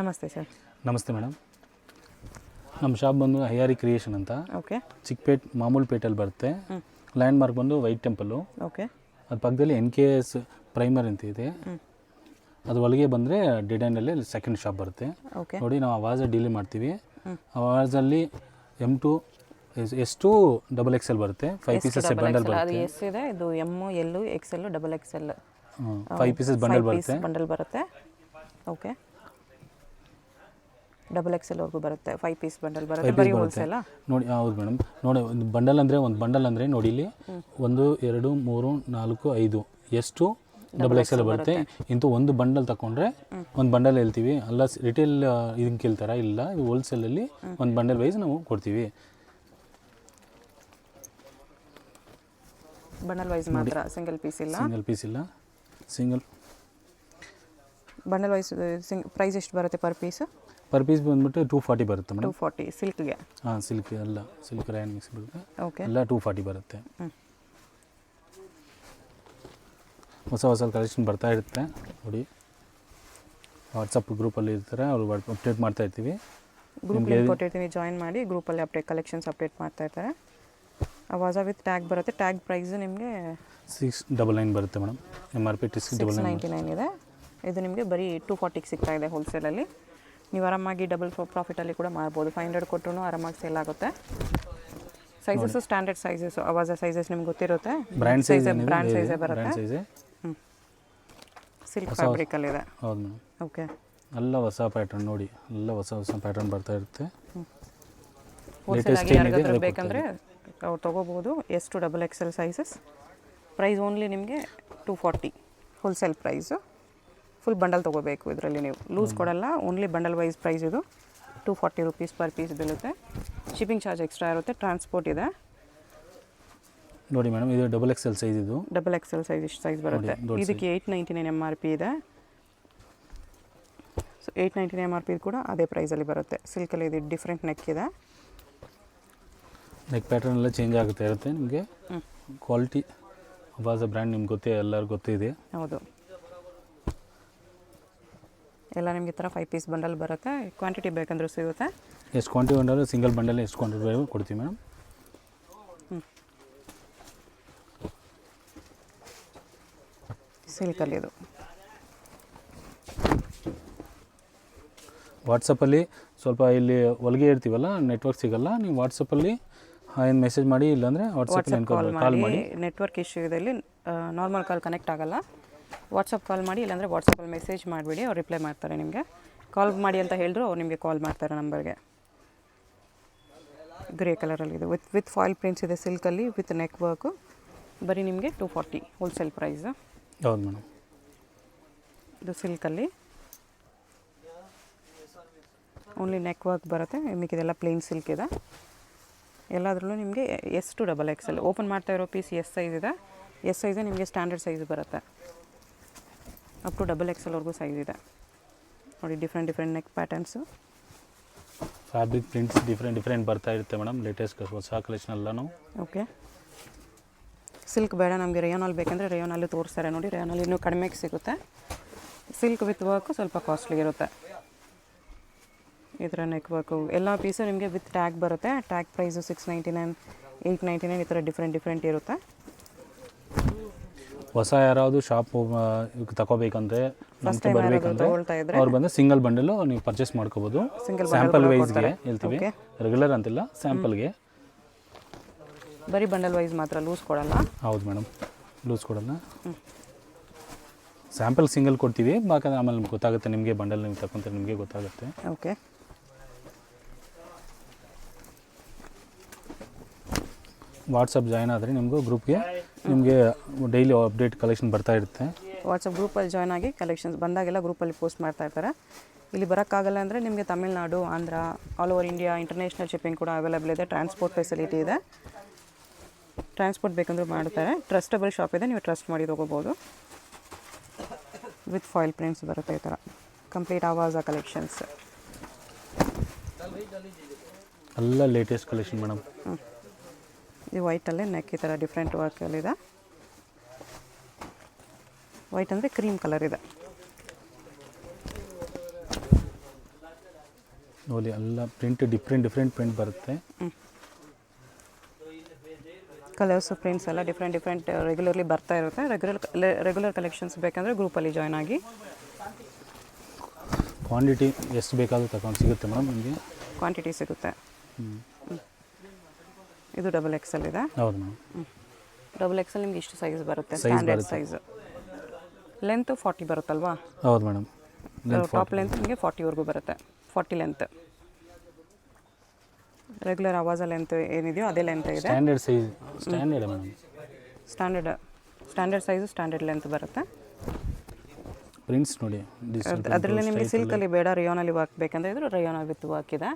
ನಮಸ್ತೆ ಸರ್. ನಮಸ್ತೆ ಮೇಡಮ್. ನಮ್ಮ ಶಾಪ್ ಬಂದು ಹೈಯಾರಿ ಕ್ರಿಯೇಷನ್ ಅಂತ. ಓಕೆ. ಚಿಕ್ಕಪೇಟ್ ಮಾಮೂಲು ಪೇಟಲ್ಲಿ ಬರುತ್ತೆ. ಲ್ಯಾಂಡ್ ಮಾರ್ಕ್ ಬಂದು ವೈಟ್ ಟೆಂಪಲ್ಲು. ಓಕೆ. ಅದ್ರ ಪಕ್ಕದಲ್ಲಿ NKS ಪ್ರೈಮರ್ ಅಂತ ಇದೆ. ಅದು ಒಳಗೆ ಬಂದರೆ ಡೆಡ್ ಎಂಡಲ್ಲಿ ಸೆಕೆಂಡ್ ಶಾಪ್ ಬರುತ್ತೆ. ಓಕೆ. ನೋಡಿ ನಾವು ಆವಾಜ ಡೀಲ್ ಮಾಡ್ತೀವಿ. ಆವಾಜಲ್ಲಿ M2 S2 XXL ಬರುತ್ತೆ. 5 ಪೀಸಸ್ ಬಂಡಲ್ ಬರುತ್ತೆ. ಅದು ಎಸ್ ಇದೆ, ಇದು M L XL XXL 5 pieces bundle ಬರುತ್ತೆ. ಬಂಡಲ್ ಬರುತ್ತೆ. ಓಕೆ. XXL ವರೆಗೂ ಬರುತ್ತೆ. 5 ಪೀಸ್ ಬಂಡಲ್ ಬರುತ್ತೆ. ಬರೀ ಹೋಲ್ಸೇಲ್ ನೋಡಿ. ಹೌದು ಮೇಡಮ್. ನೋಡಿ ಒಂದು ಬಂಡಲ್ ಅಂದರೆ ನೋಡಿ ಇಲ್ಲಿ 1 2 3 4 5 ಎಷ್ಟು XXL ಬರುತ್ತೆ. ಇಂಥ ಒಂದು ಬಂಡಲ್ ತಗೊಂಡ್ರೆ ಒಂದು ಬಂಡಲ್ ಹೇಳ್ತೀವಿ. ಅಲ್ಲ ರಿಟೇಲ್ ಇದನ್ನ ಕೇಳ್ತಾರ? ಇಲ್ಲ, ಇದು ಹೋಲ್ಸೇಲಲ್ಲಿ ಒಂದು ಬಂಡಲ್ ವೈಸ್ ನಾವು ಕೊಡ್ತೀವಿ. ಬಂಡಲ್ ವೈಸ್ ಮಾತ್ರ, ಸಿಂಗಲ್ ಪೀಸ್ ಇಲ್ಲ. ಸಿಂಗಲ್ ಬಂಡಲ್ ವೈಸ್ ಪ್ರೈಸ್ ಎಷ್ಟು ಬರುತ್ತೆ ಪರ್ ಪೀಸ್ ಬಂದ್ಬಿಟ್ಟು 240 ಬರುತ್ತೆ ಮೇಡಮ್. 240 ಸಿಲ್ಕ್ಗೆ. ಸಿಲ್ಕ್ ಎಲ್ಲ ಸಿಲ್ಕ್ ರಯಾನ್ ಮಿಕ್ಸ್ ಬರುತ್ತೆ. ಓಕೆ. ಎಲ್ಲ 240 ಬರುತ್ತೆ. ಹೊಸ ಕಲೆಕ್ಷನ್ ಬರ್ತಾ ಇರುತ್ತೆ. ನೋಡಿ, ವಾಟ್ಸಪ್ ಗ್ರೂಪಲ್ಲಿ ಇರ್ತಾರೆ, ಅವರು ಅಪ್ಡೇಟ್ ಮಾಡ್ತಾ ಇರ್ತೀವಿ. ಗ್ರೂಪ್ ಕೊಟ್ಟಿರ್ತೀವಿ, ಜಾಯಿನ್ ಮಾಡಿ. ಗ್ರೂಪಲ್ಲಿ ಕಲೆಕ್ಷನ್ಸ್ ಅಪ್ಡೇಟ್ ಮಾಡ್ತಾ ಇರ್ತಾರೆ. ಆವಾಜ ವಿತ್ ಟ್ಯಾಗ್ ಬರುತ್ತೆ. ಟ್ಯಾಗ್ ಪ್ರೈಸ್ ನಿಮಗೆ 699 ಬರುತ್ತೆ ಮೇಡಮ್. MRP 699 ಇದೆ. ಇದು ನಿಮಗೆ ಬರೀ 240ಗೆ ಸಿಗ್ತಾ ಇದೆ ಹೋಲ್ಸೇಲಲ್ಲಿ. ನೀವು ಆರಾಮಾಗಿ ಡಬಲ್ ಪ್ರಾಫಿಟಲ್ಲಿ ಕೂಡ ಮಾರ್ಬೋದು. 500 ಕೊಟ್ಟರು ಆರಾಮಾಗಿ ಸೇಲ್ ಆಗುತ್ತೆ. ಸೈಜಸ್ ಸ್ಟ್ಯಾಂಡರ್ಡ್ ಸೈಜಸ್, ಆವಾಜ ಸೈಜಸ್ ನಿಮ್ಗೆ ಗೊತ್ತಿರುತ್ತೆ. ಬ್ರ್ಯಾಂಡ್ ಸೈಜೇ ಬರುತ್ತೆ. ಸಿಲ್ಕ್ ಫ್ಯಾಬ್ರಿಕಲ್ಲಿದೆ. ಹೌದು ಮೇಡಮ್. ಓಕೆ. ಎಲ್ಲ ಹೊಸ ಪ್ಯಾಟರ್ನ್ ನೋಡಿ, ಎಲ್ಲ ಹೊಸ ಪ್ಯಾಟರ್ನ್ ಬರ್ತಾ ಇರುತ್ತೆ. ಹೋಲ್ಸೇಲಾಗಿ ಯಾರಿಗಾದ್ರೂ ಬೇಕಂದರೆ ಅವ್ರು ತೊಗೋಬೋದು. ಎಷ್ಟು XXL ಸೈಜಸ್. ಪ್ರೈಸ್ ಓನ್ಲಿ ನಿಮಗೆ 240 ಹೋಲ್ಸೇಲ್ ಪ್ರೈಸು. ಫುಲ್ ಬಂಡಲ್ ತೊಗೋಬೇಕು. ಇದರಲ್ಲಿ ನೀವು ಲೂಸ್ ಕೊಡಲ್ಲ, ಓನ್ಲಿ ಬಂಡಲ್ ವೈಸ್ ಪ್ರೈಸ್. ಇದು 240 ರೂಪೀಸ್ ಪರ್ ಪೀಸ್ ಬೀಳುತ್ತೆ. ಶಿಪ್ಪಿಂಗ್ ಚಾರ್ಜ್ ಎಕ್ಸ್ಟ್ರಾ ಇರುತ್ತೆ. ಟ್ರಾನ್ಸ್ಪೋರ್ಟ್ ಇದೆ. ನೋಡಿ ಮೇಡಮ್, ಇದು XXL ಸೈಜ್. ಇದು XXL ಸೈಜ್ ಇಷ್ಟು ಸೈಜ್ ಬರುತ್ತೆ. ಇದಕ್ಕೆ 899 MRP ಇದೆ. ಸೊ 899 MRP ಕೂಡ ಅದೇ ಪ್ರೈಸಲ್ಲಿ ಬರುತ್ತೆ. ಸಿಲ್ಕಲ್ಲಿ ಇದು ಡಿಫ್ರೆಂಟ್ ನೆಕ್ ಇದೆ. ನೆಕ್ ಪ್ಯಾಟರ್ನ್ ಎಲ್ಲ ಚೇಂಜ್ ಆಗುತ್ತೆ ಇರುತ್ತೆ ನಿಮಗೆ. ಕ್ವಾಲಿಟಿ ಆವಾಜ ಬ್ರ್ಯಾಂಡ್ ನಿಮ್ಗೆ ಗೊತ್ತೇ, ಎಲ್ಲರಿಗೂ ಗೊತ್ತಿದೆ. ಹೌದು. ಎಲ್ಲ ನಿಮಗೆ ಈ ಥರ 5 ಪೀಸ್ ಬಂಡಲ್ ಬರುತ್ತೆ. ಕ್ವಾಂಟಿಟಿ ಬೇಕಂದ್ರೂ ಸಿಗುತ್ತೆ. ಎಷ್ಟು ಕ್ವಾಂಟಿಟಿ ಬಂಡಲ್, ಸಿಂಗಲ್ ಬಂಡಲ್ ಎಷ್ಟು ಕ್ವಾಂಟಿಟಿ ಬೇಕು ಕೊಡ್ತೀವಿ ಮೇಡಮ್. ಸಿಲ್ಕಲ್ಲಿ ಇದು ವಾಟ್ಸಪ್ಪಲ್ಲಿ ಸ್ವಲ್ಪ ಇಲ್ಲಿ ಒಳಗೆ ಇರ್ತೀವಲ್ಲ, ನೆಟ್ವರ್ಕ್ ಸಿಗಲ್ಲ. ನೀವು ವಾಟ್ಸಪ್ಪಲ್ಲಿ ಏನು ಮೆಸೇಜ್ ಮಾಡಿ, ಇಲ್ಲಾಂದರೆ ವಾಟ್ಸಪ್ಪಲ್ಲಿ ಕಾಲ್ ಮಾಡಿ. ನೆಟ್ವರ್ಕ್ ಇಶ್ಯೂ ಇದೆ ಇಲ್ಲಿ, ನಾರ್ಮಲ್ ಕಾಲ್ ಕನೆಕ್ಟ್ ಆಗಲ್ಲ. ವಾಟ್ಸಪ್ ಕಾಲ್ ಮಾಡಿ, ಇಲ್ಲಾಂದರೆ ವಾಟ್ಸಪ್ಪಲ್ಲಿ ಮೆಸೇಜ್ ಮಾಡಿಬಿಡಿ, ಅವ್ರು ರಿಪ್ಲೈ ಮಾಡ್ತಾರೆ. ನಿಮಗೆ ಕಾಲ್ ಮಾಡಿ ಅಂತ ಹೇಳಿದ್ರು ಅವ್ರು ನಿಮಗೆ ಕಾಲ್ ಮಾಡ್ತಾರೆ ನಂಬರ್ಗೆ. ಗ್ರೇ ಕಲರಲ್ಲಿ ಇದೆ, ವಿತ್ ಫಾಯಿಲ್ ಪ್ರಿಂಟ್ಸ್ ಇದೆ. ಸಿಲ್ಕಲ್ಲಿ ವಿತ್ ನೆಕ್ ವರ್ಕು. ಬರೀ ನಿಮಗೆ 240 ಹೋಲ್ಸೇಲ್ ಪ್ರೈಸ್. ಹೌದು ಮೇಡಮ್. ಇದು ಸಿಲ್ಕಲ್ಲಿ ಓನ್ಲಿ ನೆಕ್ ವರ್ಕ್ ಬರುತ್ತೆ. ಮಿಕ್ಕಿದೆಲ್ಲ ಪ್ಲೇನ್ ಸಿಲ್ಕ್ ಇದೆ. ಎಲ್ಲದರಲ್ಲೂ ನಿಮಗೆ ಎಷ್ಟು XXL. ಓಪನ್ ಮಾಡ್ತಾ ಇರೋ ಪೀಸ್ ಎಸ್ ಸೈಜ್ ಇದೆ. ಎಸ್ ಸೈಜೇ ನಿಮಗೆ ಸ್ಟ್ಯಾಂಡರ್ಡ್ ಸೈಜ್ ಬರುತ್ತೆ. ಅಪ್ ಟು XXL ವರೆಗೂ ಸೈಜ್ ಇದೆ. ನೋಡಿ, different neck patterns, fabric prints different ಬರ್ತಾ ಇರುತ್ತೆ ಮೇಡಮ್. ಲೇಟೆಸ್ಟ್ ಹೊಸ ಕಲೆಕ್ಷನ್ ಎಲ್ಲನೂ. ಓಕೆ. ಸಿಲ್ಕ್ ಬೇಡ ನಮಗೆ, ರೇಯಾನಲ್ಲಿ ಬೇಕಂದರೆ ರೇಯಾನಲ್ಲಿ ತೋರಿಸ್ತಾರೆ. ನೋಡಿ, ರೇಯಾನಲ್ಲಿ ಇನ್ನೂ ಕಡಿಮೆಗೆ ಸಿಗುತ್ತೆ. ಸಿಲ್ಕ್ ವಿತ್ ವರ್ಕು ಸ್ವಲ್ಪ ಕಾಸ್ಟ್ಲಿ ಇರುತ್ತೆ. ಈ ಥರ ನೆಕ್ ವರ್ಕು ಎಲ್ಲ ಪೀಸು ನಿಮಗೆ ವಿತ್ ಟ್ಯಾಗ್ ಬರುತ್ತೆ. ಟ್ಯಾಗ್ ಪ್ರೈಸು 699 899 ಈ ಥರ ಡಿಫ್ರೆಂಟ್ ಇರುತ್ತೆ. ಹೊಸ ಯಾರಾವುದು ಶಾಪ್ ತಗೋಬೇಕಂದ್ರೆ ಬರಬೇಕಂದ್ರೆ ಅವ್ರು ಬಂದು ಸಿಂಗಲ್ ಬಂಡಲು ನೀವು ಪರ್ಚೇಸ್ ಮಾಡ್ಕೋಬೋದು. ಸ್ಯಾಂಪಲ್ ವೈಸ್ಗೆ ಹೇಳ್ತೀವಿ, ರೆಗ್ಯುಲರ್ ಅಂತಿಲ್ಲ, ಸ್ಯಾಂಪಲ್ಗೆ. ಬರೀ ಬಂಡಲ್ ವೈಸ್ ಮಾತ್ರ, ಲೂಸ್ ಕೊಡಲ್ಲ. ಹೌದು ಮೇಡಮ್, ಲೂಸ್ ಕೊಡಲ್ಲ. ಸ್ಯಾಂಪಲ್ ಸಿಂಗಲ್ ಕೊಡ್ತೀವಿ, ಬಾಕಂದ್ರೆ ಆಮೇಲೆ ನಿಮ್ಗೆ ಗೊತ್ತಾಗುತ್ತೆ. ನಿಮಗೆ ಬಂಡಲ್ ನೀವು ತಗೊಂತಾರೆ, ನಿಮಗೆ ಗೊತ್ತಾಗುತ್ತೆ. ಓಕೆ. ವಾಟ್ಸಪ್ ಜಾಯ್ನ್ ಆದರೆ ನಿಮಗೂ ಗ್ರೂಪ್ಗೆ ನಿಮಗೆ ಡೈಲಿ ಅಪ್ಡೇಟ್ ಕಲೆಕ್ಷನ್ ಬರ್ತಾ ಇರುತ್ತೆ. ವಾಟ್ಸಪ್ ಗ್ರೂಪಲ್ಲಿ ಜಾಯ್ನ್ ಆಗಿ ಕಲೆಕ್ಷನ್ಸ್ ಬಂದಾಗೆಲ್ಲ ಗ್ರೂಪಲ್ಲಿ ಪೋಸ್ಟ್ ಮಾಡ್ತಾ ಇರ್ತಾರೆ. ಇಲ್ಲಿ ಬರೋಕ್ಕಾಗಲ್ಲ ಅಂದರೆ ನಿಮಗೆ Tamil Nadu, Andhra, all over India international shipping ಕೂಡ ಅವೈಲೇಬಲ್ ಇದೆ. ಟ್ರಾನ್ಸ್ಪೋರ್ಟ್ ಫೆಸಿಲಿಟಿ ಇದೆ. ಟ್ರಾನ್ಸ್ಪೋರ್ಟ್ ಬೇಕಂದ್ರೂ ಮಾಡ್ತಾರೆ. ಟ್ರಸ್ಟಬಲ್ ಶಾಪ್ ಇದೆ, ನೀವು ಟ್ರಸ್ಟ್ ಮಾಡಿ ತೊಗೋಬೋದು. ವಿತ್ ಫಾಯಿಲ್ ಪ್ರಿಂಟ್ಸ್ ಬರುತ್ತೆ ಈ ಥರ. ಕಂಪ್ಲೀಟ್ ಆವಾಜ ಕಲೆಕ್ಷನ್ಸ್ ಎಲ್ಲ ಲೇಟೆಸ್ಟ್ ಕಲೆಕ್ಷನ್ ಮೇಡಮ್. ಈ ವೈಟಲ್ಲೇ ನೆಕ್ ಈ ಥರ ಡಿಫ್ರೆಂಟ್ ವರ್ಕಲ್ಲಿದೆ. ವೈಟ್ ಅಂದರೆ ಕ್ರೀಮ್ ಕಲರ್ ಇದೆ. ನೋಡಿ ಎಲ್ಲ ಪ್ರಿಂಟ್ ಡಿಫ್ರೆಂಟ್ ಪ್ರಿಂಟ್ ಬರುತ್ತೆ. ಕಲರ್ಸು ಪ್ರಿಂಟ್ಸ್ ಎಲ್ಲ ಡಿಫ್ರೆಂಟ್ ರೆಗ್ಯುಲರ್ಲಿ ಬರ್ತಾ ಇರುತ್ತೆ. ರೆಗ್ಯುಲರ್ ಕಲೆಕ್ಷನ್ಸ್ ಬೇಕಂದರೆ ಗ್ರೂಪಲ್ಲಿ ಜಾಯ್ನ್ ಆಗಿ. ಕ್ವಾಂಟಿಟಿ ಎಷ್ಟು ಬೇಕಾದರೂ ತಗೊಂಡು ಸಿಗುತ್ತೆ ಮೇಡಮ್ ನಿಮಗೆ. ಕ್ವಾಂಟಿಟಿ ಸಿಗುತ್ತೆ. ಇದು ಡಬಲ್ ಎಕ್ಸೆಲ್ ಇದೆ. ಹೌದು ಮೇಡಮ್. ಡಬಲ್ ಎಕ್ಸೆಲ್ ನಿಮ್ಗೆ ಇಷ್ಟು ಸೈಜ್ ಬರುತ್ತೆ, ಸ್ಟ್ಯಾಂಡರ್ಡ್ ಸೈಜ್. ಲೆಂತು 40 ಬರುತ್ತಲ್ವಾ? ಹೌದು ಮೇಡಮ್. ಟಾಪ್ ಲೆಂತ್ ನಿಮಗೆ 40ವರೆಗೂ ಬರುತ್ತೆ. 40 ಲೆಂತ್. ರೆಗ್ಯುಲರ್ ಆವಾಜ ಲೆಂತ್ ಏನಿದೆಯೋ ಅದೇ ಲೆಂತ್ ಇದೆ. Standard size standard madam. Standard size standard length ಬರುತ್ತೆ. ಪ್ರಿಂಟ್ಸ್ ನೋಡಿ ಅದರಲ್ಲಿ ನಿಮಗೆ ಸಿಲ್ಕಲ್ಲಿ ಬೇಡ, ರೇಯಾನಲ್ಲಿ ವರ್ಕ್ ಬೇಕಂದ್ರೆ ಇದ್ರೆ ರೇಯಾನಲ್ಲಿ ವಿತ್ ವರ್ಕ್ ಇದೆ.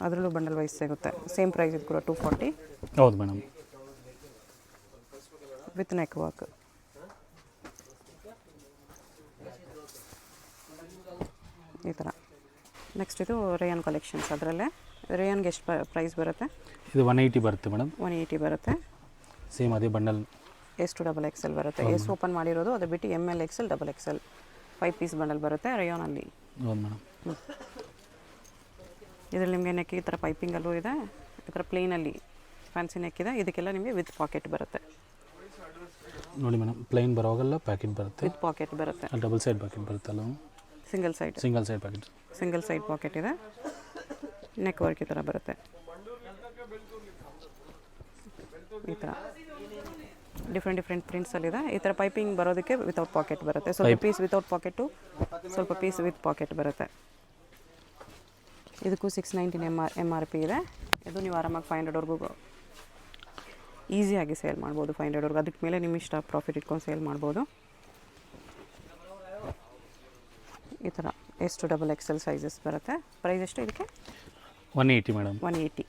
ಅದರಲ್ಲೂ ಬಂಡಲ್ ವೈಸ್ ಸಿಗುತ್ತೆ. ಸೇಮ್ ಪ್ರೈಸ್ ಇದು ಕೂಡ 240. ಹೌದು ಮೇಡಮ್. With neck work. ಈ ಥರ. ನೆಕ್ಸ್ಟ್ ಇದು ರೇಯಾನ್ ಕಲೆಕ್ಷನ್ಸ್. ಅದರಲ್ಲೇ ರೇಯಾನ್ಗೆ ಎಷ್ಟು ಪ್ರೈಸ್ ಬರುತ್ತೆ? ಇದು 180 ಬರುತ್ತೆ ಮೇಡಮ್. 180 ಬರುತ್ತೆ. ಸೇಮ್ ಅದೇ ಬಂಡಲ್. ಎಷ್ಟು ಡಬಲ್ ಎಕ್ಸೆಲ್ ಬರುತ್ತೆ. ಎಷ್ಟು ಓಪನ್ ಮಾಡಿರೋದು ಅದು ಬಿಟ್ಟು ML XL double XL 5 piece bundle ಬರುತ್ತೆ ರೇಯಾನಲ್ಲಿ. ಹೌದು ಮೇಡಮ್. ಇದರಲ್ಲಿ ನಿಮಗೆ ನೆಕ್ ಈ ಥರ ಪೈಪಿಂಗಲ್ಲೂ ಇದೆ, ಈ ಥರ ಪ್ಲೇನಲ್ಲಿ ಫ್ಯಾನ್ಸಿ ನೆಕ್ ಇದೆ. ಇದಕ್ಕೆಲ್ಲ ನಿಮಗೆ ವಿತ್ ಪಾಕೆಟ್ ಬರುತ್ತೆ. ನೋಡಿ ಮೇಡಮ್, ಪ್ಲೈನ್ ಬರೋವಾಗೆಲ್ಲ ಪ್ಯಾಕೆಟ್ ಬರುತ್ತೆ. ವಿತ್ ಪಾಕೆಟ್ ಬರುತ್ತೆ. ಡಬಲ್ ಸೈಡ್ ಪ್ಯಾಕೆಟ್ ಬರುತ್ತಲ್ಲ. Single side packet. Single side packet ಇದೆ. ನೆಕ್ ವರ್ಕ್ ಈ ಥರ ಬರುತ್ತೆ. ಈ ಥರ ಡಿಫ್ರೆಂಟ್ ಪ್ರಿಂಟ್ಸಲ್ಲಿದೆ. ಈ ಥರ ಪೈಪಿಂಗ್ ಬರೋದಕ್ಕೆ ವಿತೌಟ್ ಪಾಕೆಟ್ ಬರುತ್ತೆ. ಸ್ವಲ್ಪ ಪೀಸ್ ವಿತೌಟ್ ಪಾಕೆಟು, ಸ್ವಲ್ಪ ಪೀಸ್ ವಿತ್ ಪಾಕೆಟ್ ಬರುತ್ತೆ. ಇದಕ್ಕೂ 619 MRP ಇದೆ. ಇದು ನೀವು ಆರಾಮಾಗಿ 500ವರೆಗೂ ಈಸಿಯಾಗಿ ಸೇಲ್ ಮಾಡ್ಬೋದು. 500ವರೆಗೂ ಅದಕ್ಕೆ ಮೇಲೆ ನಿಮ್ಮ ಇಷ್ಟ ಪ್ರಾಫಿಟ್ ಇಟ್ಕೊಂಡು ಸೇಲ್ ಮಾಡ್ಬೋದು. ಈ ಥರ ಎಷ್ಟು ಡಬಲ್ ಎಕ್ಸೆಲ್ ಸೈಜಸ್ ಬರುತ್ತೆ. ಪ್ರೈಸ್ ಎಷ್ಟು ಇದಕ್ಕೆ? 180 madam. 180.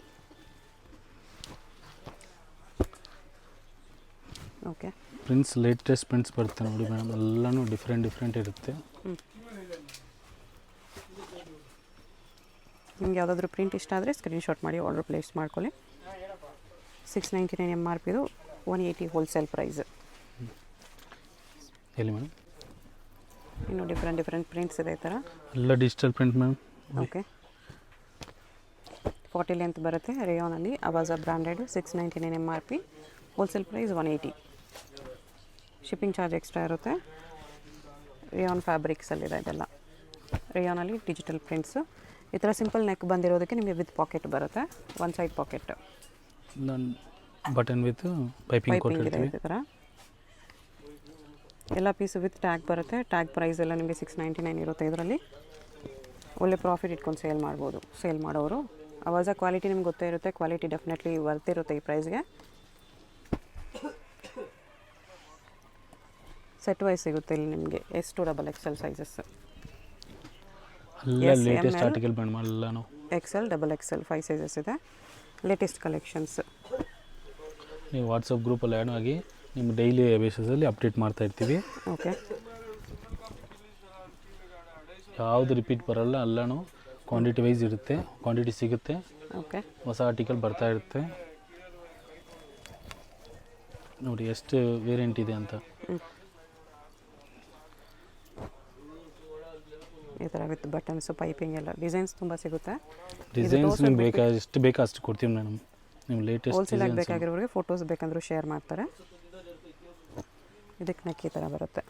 Okay. Prints latest prints ಬರುತ್ತೆ ನೋಡಿ ಮೇಡಮ್. ಎಲ್ಲನೂ ಡಿಫ್ರೆಂಟ್ ಇರುತ್ತೆ. ನಿಮ್ಗೆ ಯಾವುದಾದ್ರೂ ಪ್ರಿಂಟ್ ಇಷ್ಟ ಆದರೆ ಸ್ಕ್ರೀನ್ಶಾಟ್ ಮಾಡಿ ಆರ್ಡರ್ ಪ್ಲೇಸ್ ಮಾಡ್ಕೊಳ್ಳಿ. 699 MRP ಇದು, 180 ಹೋಲ್ಸೇಲ್ ಪ್ರೈಸ್. ಹೇಳಿ ಮೇಡಮ್. ಇನ್ನು ಡಿಫ್ರೆಂಟ್ ಪ್ರಿಂಟ್ಸ್ ಇದೆ ಈ ಥರ. ಎಲ್ಲ digital print ma'am. Okay. 40 length ಬರುತ್ತೆ ರೇಯಾನಲ್ಲಿ. Avaasa branded. 699 MRP. Wholesale price 180. Shipping charge extra ಇರುತ್ತೆ. ರೇಯಾನ್ ಫ್ಯಾಬ್ರಿಕ್ಸಲ್ಲಿದೆ ಇದೆಲ್ಲ. ರೇಯಾನಲ್ಲಿ ಡಿಜಿಟಲ್ ಪ್ರಿಂಟ್ಸು. ಈ ಥರ ಸಿಂಪಲ್ ನೆಕ್ ಬಂದಿರೋದಕ್ಕೆ ನಿಮಗೆ ವಿತ್ ಪಾಕೆಟ್ ಬರುತ್ತೆ. One side pocket. Button with piping ಇದೆ ಈ ಥರ. ಎಲ್ಲ ಪೀಸು ವಿತ್ ಟ್ಯಾಗ್ ಬರುತ್ತೆ. ಟ್ಯಾಗ್ ಪ್ರೈಸ್ ಎಲ್ಲ ನಿಮಗೆ 699 ಇರುತ್ತೆ. ಇದರಲ್ಲಿ ಒಳ್ಳೆ ಪ್ರಾಫಿಟ್ ಇಟ್ಕೊಂಡು ಸೇಲ್ ಮಾಡ್ಬೋದು. ಸೇಲ್ ಮಾಡೋರು ಅವಾಜ ಕ್ವಾಲಿಟಿ ನಿಮ್ಗೆ ಗೊತ್ತೇ ಇರುತ್ತೆ. ಕ್ವಾಲಿಟಿ ಡೆಫಿನೆಟ್ಲಿ ವರ್ತ್ ಇರುತ್ತೆ ಈ ಪ್ರೈಸ್ಗೆ. ಸೆಟ್ ವೈಸ್ ಸಿಗುತ್ತೆ ಇಲ್ಲಿ ನಿಮಗೆ. ಎಷ್ಟು double XL sizes. Latest article ಬಂದ್ ಮಾಡಲ್ಲನು. XL ಡಬಲ್ XL 5 ಸೈಜಸ್ ಇದೆ. Latest collections. ನೀವು ವಾಟ್ಸಪ್ ಗ್ರೂಪಲ್ಲಿ ಆ್ಯಡ್ ಆಗಿ ನಿಮ್ಗೆ ಡೈಲಿ ಬೇಸಿಸಲ್ಲಿ ಅಪ್ಡೇಟ್ ಮಾಡ್ತಾ ಇರ್ತೀವಿ. ಓಕೆ. ಯಾವುದು ರಿಪೀಟ್ ಬರಲ್ಲ. ಎಲ್ಲನೂ ಕ್ವಾಂಟಿಟಿ ವೈಸ್ ಇರುತ್ತೆ. ಕ್ವಾಂಟಿಟಿ ಸಿಗುತ್ತೆ. ಓಕೆ. ಹೊಸ ಆರ್ಟಿಕಲ್ ಬರ್ತಾ ಇರುತ್ತೆ. ನೋಡಿ ಎಷ್ಟು ವೇರಿಯಂಟ್ ಇದೆ ಅಂತ. ಈ ಥರ ವಿತ್ ಬಟನ್ಸು ಪೈಪಿಂಗ್ ಎಲ್ಲ ಡಿಸೈನ್ಸ್ ತುಂಬ ಸಿಗುತ್ತೆ. ಡಿಸೈನ್ಸ್ ನಿಮ್ಗೆ ಎಷ್ಟು ಬೇಕಾ ಅಷ್ಟು ಕೊಡ್ತೀವಿ ಮೇಡಮ್. ನಿಮ್ಮ ಲೇಟೆಸ್ಟ್ ಹೋಲ್ಸೇಲ್ ಆಗಿ ಬೇಕಾಗಿರೋರಿಗೆ ಫೋಟೋಸ್ ಬೇಕಂದ್ರೂ ಶೇರ್ ಮಾಡ್ತಾರೆ. ಇದಕ್ಕೆ ನೆಕ್ ಈ ಥರ ಬರುತ್ತೆ.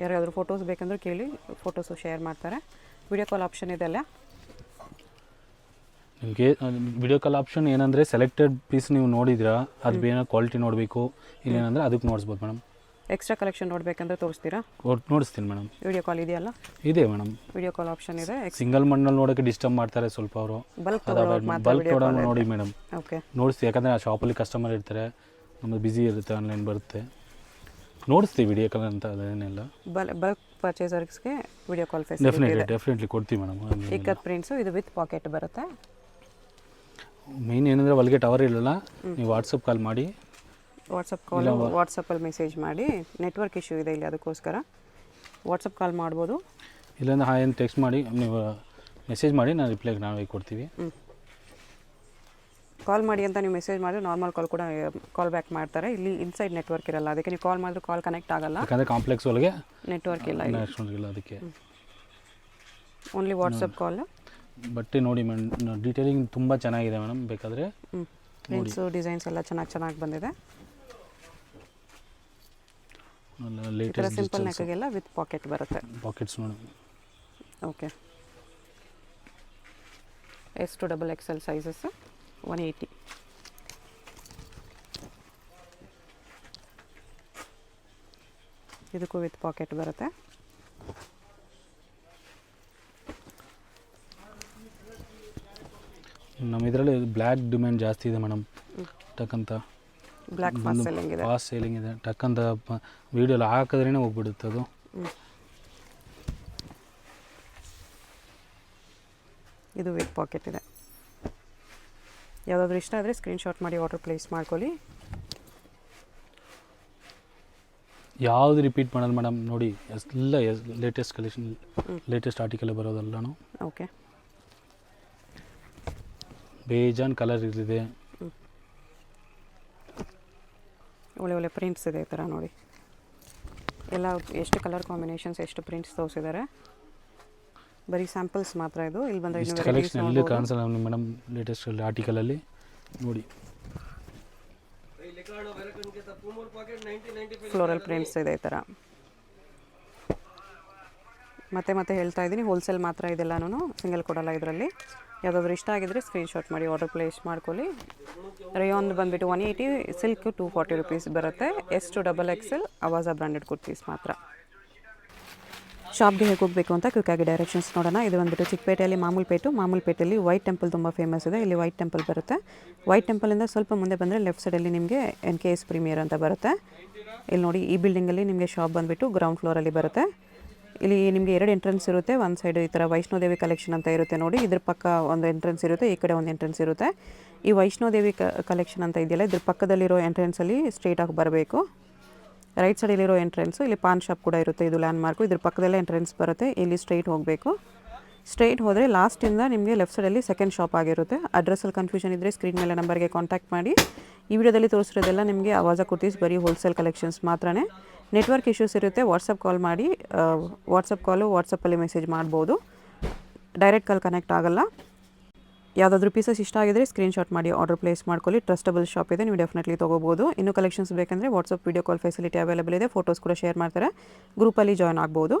ಯಾರಿಗಾದ್ರೂ ಫೋಟೋಸ್ ಬೇಕಂದ್ರೂ ಕೇಳಿ, ಫೋಟೋಸು ಶೇರ್ ಮಾಡ್ತಾರೆ. ವಿಡಿಯೋ ಕಾಲ್ ಆಪ್ಷನ್ ಇದೆ ಅಲ್ಲ ನಿಮಗೆ. ವಿಡಿಯೋ ಕಾಲ್ ಆಪ್ಷನ್ ಏನಂದರೆ ಸೆಲೆಕ್ಟೆಡ್ ಪೀಸ್ ನೀವು ನೋಡಿದ್ರಾ, ಅದು ಏನೋ ಕ್ವಾಲಿಟಿ ನೋಡಬೇಕು ಇಲ್ಲೇನಂದರೆ ಅದಕ್ಕೆ ನೋಡಿಸ್ಬೋದು ಮೇಡಮ್. ಎಕ್ಸ್ಟ್ರಾ ಕಲೆಕ್ಷನ್ ನೋಡಬೇಕಂದ್ರೆ ತೋರಿಸ್ತೀರಾ? ನೋಡಿಸ್ತೀನಿ ಮೇಡಮ್. ವಿಡಿಯೋ ಕಾಲ್ ಇದೆಯಲ್ಲ? ಇದೆ ಮೇಡಮ್. ವಿಡಿಯೋ ಕಾಲ್ ಆಪ್ಷನ್ ಇದೆ. ಸಿಂಗಲ್ ಮಣ್ಣಲ್ಲಿ ನೋಡೋಕ್ಕೆ ಡಿಸ್ಟರ್ಬ್ ಮಾಡ್ತಾರೆ ಸ್ವಲ್ಪ ಅವರು. ಬಲ್ಕ್ ತೊಗೊಳೋ ನೋಡಿ ಮೇಡಮ್. ಓಕೆ. ನೋಡಿಸ್ತೀವಿ. ಯಾಕಂದರೆ ಆ ಶಾಪಲ್ಲಿ ಕಸ್ಟಮರ್ ಇರ್ತಾರೆ, ನಮ್ಮದು ಬ್ಯುಸಿ ಇರುತ್ತೆ, ಆನ್ಲೈನ್ ಬರುತ್ತೆ, ನೋಡಿಸ್ತೀವಿ ವಿಡಿಯೋ ಕಾಲ್ ಅಂತ. ಅದೇನೆಲ್ಲ ಬಲ್ಕ್ ಪರ್ಚೇಸರ್ಸ್ಗೆ ವಿಡಿಯೋ ಕಾಲ್ ಫೆಸಿಲಿಟಿ ಡೆಫಿನೆಟ್ಲಿ ಕೊಡ್ತೀವಿ ಮೇಡಮ್. ಇಕ್ಕತ್ ಪ್ರಿಂಟ್ಸು ಇದು ವಿತ್ ಪಾಕೆಟ್ ಬರುತ್ತೆ. ಮೇನ್ ಏನಂದರೆ ಒಳಗೆ ಟವರ್ ಇರಲ್ಲ. ನೀವು ವಾಟ್ಸಪ್ ಕಾಲ್ ಮಾಡಿ. ವಾಟ್ಸಪ್ಪಲ್ಲಿ ಮೆಸೇಜ್ ಮಾಡಿ. ನೆಟ್ವರ್ಕ್ ಇಶ್ಯೂ ಇದೆ ಇಲ್ಲಿ, ಅದಕ್ಕೋಸ್ಕರ ವಾಟ್ಸಪ್ ಕಾಲ್ ಮಾಡ್ಬೋದು. ಇಲ್ಲಾಂದ್ರೆ ಹಾಯ್ ಅಂತ ಟೆಕ್ಸ್ಟ್ ಮಾಡಿ ನೀವು ಮೆಸೇಜ್ ಮಾಡಿ, ನಾನು ರಿಪ್ಲೈಗೆ ನಾವೇ ಕೊಡ್ತೀವಿ. ಕಾಲ್ ಮಾಡಿ ಅಂತ ನೀವು ಮೆಸೇಜ್ ಮಾಡಿದ್ರೆ ನಾರ್ಮಲ್ ಕಾಲ್ ಕೂಡ ಕಾಲ್ ಬ್ಯಾಕ್ ಮಾಡ್ತಾರೆ. ಇಲ್ಲಿ ಇನ್ಸೈಡ್ ನೆಟ್ವರ್ಕ್ ಇರಲ್ಲ, ಅದಕ್ಕೆ ನೀವು ಕಾಲ್ ಮಾಡಿದ್ರೆ ಕಾಲ್ ಕನೆಕ್ಟ್ ಆಗಲ್ಲ. ಯಾಕಂದರೆ ಕಾಂಪ್ಲೆಕ್ಸ್ ಒಳಗೆ ನೆಟ್ವರ್ಕ್ ಇಲ್ಲ ಅದಕ್ಕೆ. ಓನ್ಲಿ ವಾಟ್ಸಪ್ ಕಾಲ್. ಬಟ್ಟೆ ನೋಡಿ ಮೇಡಮ್, ಡೀಟೇಲಿಂಗ್ ತುಂಬ ಚೆನ್ನಾಗಿದೆ ಮೇಡಮ್. ಬೇಕಾದರೆ ಪ್ರಿಂಟ್ಸು ಡಿಸೈನ್ಸ್ ಎಲ್ಲ ಚೆನ್ನಾಗಿ ಬಂದಿದೆ. ಲೇಟೆಸ್ಟ್ ಸಿಂಪಲ್ ನೆಕ್ಗೆಲ್ಲ ವಿತ್ ಪಾಕೆಟ್ ಬರುತ್ತೆ. ಪಾಕೆಟ್ಸ್ ನೋಡಿ. Okay, S to XXL sizes 180. ಇದಕ್ಕೂ ವಿತ್ ಪಾಕೆಟ್ ಬರುತ್ತೆ. ನಮ್ಮ ಇದರಲ್ಲಿ ಬ್ಲ್ಯಾಕ್ ಡಿಮ್ಯಾಂಡ್ ಜಾಸ್ತಿ ಇದೆ ಮೇಡಮ್. ಟಕ್ಕಂತ ಬ್ಲ್ಯಾಕ್ ಫಾಸ್ಟ್ ಸೆಲ್ಲಿಂಗ್ ಇದೆ. ಫಾಸ್ಟ್ ಸೇಲಿಂಗ್ ಇದೆ. ಟಕ್ಕಂತ ವೀಡಿಯೋ ಹಾಕಿದ್ರೇ ಹೋಗ್ಬಿಡುತ್ತೆ ಅದು. ಇದು ವಿತ್ ಪಾಕೆಟ್ ಇದೆ. ಯಾವುದಾದ್ರೂ ಇಷ್ಟ ಆದರೆ ಸ್ಕ್ರೀನ್ಶಾಟ್ ಮಾಡಿ ಆರ್ಡರ್ ಪ್ಲೇಸ್ ಮಾಡ್ಕೊಳ್ಳಿ. ಯಾವುದು ರಿಪೀಟ್ ಮಾಡಲ್ಲ ಮೇಡಮ್. ನೋಡಿ ಎಲ್ಲ ಲೇಟೆಸ್ಟ್ ಕಲೆಕ್ಷನ್, ಲೇಟೆಸ್ಟ್ ಆರ್ಟಿಕಲ್ ಬರೋದೆಲ್ಲನೂ. ಓಕೆ, ಬೇಜಾನ್ ಕಲರ್ ಇದೆ. ಒಳ್ಳೆ ಪ್ರಿಂಟ್ಸ್ ಇದೆ ಈ ಥರ ನೋಡಿ. ಎಲ್ಲ ಎಷ್ಟು ಕಲರ್ ಕಾಂಬಿನೇಷನ್ಸ್, ಎಷ್ಟು ಪ್ರಿಂಟ್ಸ್ ತೋರಿಸಿದ್ದಾರೆ. ಬರೀ ಸ್ಯಾಂಪಲ್ಸ್ ಮಾತ್ರ ಇದು. ಇಲ್ಲಿ ಬಂದರೆ ಇಷ್ಟು ಕಲೆಕ್ಷನ್ ಎಲ್ಲಿ ಕಾಣಿಸಲ್ಲ ಮೇಡಮ್. ಲೇಟೆಸ್ಟ್ ಆರ್ಟಿಕಲಲ್ಲಿ ನೋಡಿ ಫ್ಲೋರಲ್ ಪ್ರಿಂಟ್ಸ್ ಇದೆ ಈ ಥರ. ಮತ್ತೆ ಹೇಳ್ತಾ ಇದ್ದೀನಿ, ಹೋಲ್ಸೇಲ್ ಮಾತ್ರ ಇದೆಲ್ಲನೂ, ಸಿಂಗಲ್ ಕೊಡಲ್ಲ ಇದರಲ್ಲಿ. ಯಾವುದಾದ್ರೂ ಇಷ್ಟ ಆಗಿದ್ರೆ ಸ್ಕ್ರೀನ್ಶಾಟ್ ಮಾಡಿ ಆರ್ಡರ್ ಪ್ಲೇಸ್ ಮಾಡ್ಕೊಳ್ಳಿ. ರೇಯಾನ್ ಬಂದುಬಿಟ್ಟು 180, ಸಿಲ್ಕ್ 240 ರುಪೀಸ್ ಬರುತ್ತೆ. S to XXL Avaasa branded kurtis ಮಾತ್ರ. ಶಾಪ್ಗೆ ಹೇಗೆ ಹೋಗಬೇಕು ಅಂತ ಕ್ವಿಕ್ಕಾಗಿ ಡೈರೆಕ್ಷನ್ಸ್ ನೋಡೋಣ. ಇದು ಬಂದುಬಿಟ್ಟು ಚಿಕ್ಕಪೇಟೆಯಲ್ಲಿ ಮಾಮೂಲ್ಪೇಟೆಯಲ್ಲಿ ವೈಟ್ ಟೆಂಪಲ್ ತುಂಬ ಫೇಮಸ್ ಇದೆ. ಇಲ್ಲಿ ವೈಟ್ ಟೆಂಪಲ್ ಬರುತ್ತೆ. ವೈಟ್ ಟೆಂಪಲಿಂದ ಸ್ವಲ್ಪ ಮುಂದೆ ಬಂದರೆ ಲೆಫ್ಟ್ ಸೈಡಲ್ಲಿ ನಿಮಗೆ NKS ಪ್ರೀಮಿಯರ್ ಅಂತ ಬರುತ್ತೆ. ಇಲ್ಲಿ ನೋಡಿ, ಈ ಬಿಲ್ಡಿಂಗಲ್ಲಿ ನಿಮಗೆ ಶಾಪ್ ಬಂದುಬಿಟ್ಟು ಗ್ರೌಂಡ್ ಫ್ಲೋರಲ್ಲಿ ಬರುತ್ತೆ. ಇಲ್ಲಿ ನಿಮಗೆ 2 ಎಂಟ್ರೆನ್ಸ್ ಇರುತ್ತೆ. ಒಂದು ಸೈಡ್ ಈ ಥರ ವೈಷ್ಣೋದೇವಿ ಕಲೆಕ್ಷನ್ ಅಂತ ಇರುತ್ತೆ ನೋಡಿ. ಇದ್ರ ಪಕ್ಕ ಒಂದು ಎಂಟ್ರೆನ್ಸ್ ಇರುತ್ತೆ, ಈ ಕಡೆ ಒಂದು ಎಂಟ್ರೆನ್ಸ್ ಇರುತ್ತೆ. ಈ ವೈಷ್ಣೋದೇವಿ ಕಲೆಕ್ಷನ್ ಅಂತ ಇದೆಯಲ್ಲ, ಇದ್ರ ಪಕ್ಕದಲ್ಲಿರೋ ಎಂಟ್ರೆನ್ಸಲ್ಲಿ ಸ್ಟ್ರೇಟಾಗಿ ಬರಬೇಕು. ರೈಟ್ ಸೈಡಲ್ಲಿರೋ ಎಂಟ್ರೆನ್ಸು, ಇಲ್ಲಿ ಪಾನ್ ಶಾಪ್ ಕೂಡ ಇರುತ್ತೆ. ಇದು ಲ್ಯಾಂಡ್ ಮಾರ್ಕು. ಇದ್ರ ಪಕ್ಕದಲ್ಲೇ ಎಂಟ್ರೆನ್ಸ್ ಬರುತ್ತೆ. ಇಲ್ಲಿ ಸ್ಟ್ರೈಟ್ ಹೋಗಬೇಕು. ಸ್ಟ್ರೈಟ್ ಹೋದರೆ ಲಾಸ್ಟಿಂದ ನಿಮಗೆ ಲೆಫ್ಟ್ ಸೈಡಲ್ಲಿ ಸೆಕೆಂಡ್ ಶಾಪ್ ಆಗಿರುತ್ತೆ. ಅಡ್ರೆಸ್ಸಲ್ಲಿ ಕನ್ಫ್ಯೂಷನ್ ಇದ್ದರೆ ಸ್ಕ್ರೀನ್ ಮೇಲೆ ನಂಬರ್ಗೆ ಕಾಂಟ್ಯಾಕ್ಟ್ ಮಾಡಿ. ಈ ವಿಡಿಯೋದಲ್ಲಿ ತೋರಿಸಿರೋದೆಲ್ಲ ನಿಮಗೆ ಅವಾಜಾ ಕುರ್ತೀಸ್ ಬರೀ ಹೋಲ್ಸೇಲ್ ಕಲೆಕ್ಷನ್ಸ್ ಮಾತ್ರನೇ. ನೆಟ್ವರ್ಕ್ ಇಶ್ಯೂಸ್ ಇರುತ್ತೆ, ವಾಟ್ಸಪ್ ಕಾಲ್ ಮಾಡಿ. ವಾಟ್ಸಪ್ಪಲ್ಲಿ ಮೆಸೇಜ್ ಮಾಡ್ಬೋದು. ಡೈರೆಕ್ಟ್ ಕಾಲ್ ಕನೆಕ್ಟ್ ಆಗೋಲ್ಲ. ಯಾವುದಾದ್ರೂ ಪೀಸಸ್ ಇಷ್ಟ ಆಗಿದ್ರೆ ಸ್ಕ್ರೀನ್ಶಾಟ್ ಮಾಡಿ ಆರ್ಡರ್ ಪ್ಲೇಸ್ ಮಾಡ್ಕೊಳ್ಳಿ. ಟ್ರಸ್ಟಬಲ್ ಶಾಪ್ ಇದೆ, ನೀವು ಡೆಫಿನೆಟ್ಲಿ ತೊಗೋಬೋದು. ಇನ್ನೂ ಕಲೆಕ್ಷನ್ಸ್ ಬೇಕಂದರೆ WhatsApp video call facility available ಇದೆ. ಫೋಟೋಸ್ ಕೂಡ ಶೇರ್ ಮಾಡ್ತಾರೆ. ಗ್ರೂಪಲ್ಲಿ ಜಾಯ್ನ್ ಆಗ್ಬೋದು.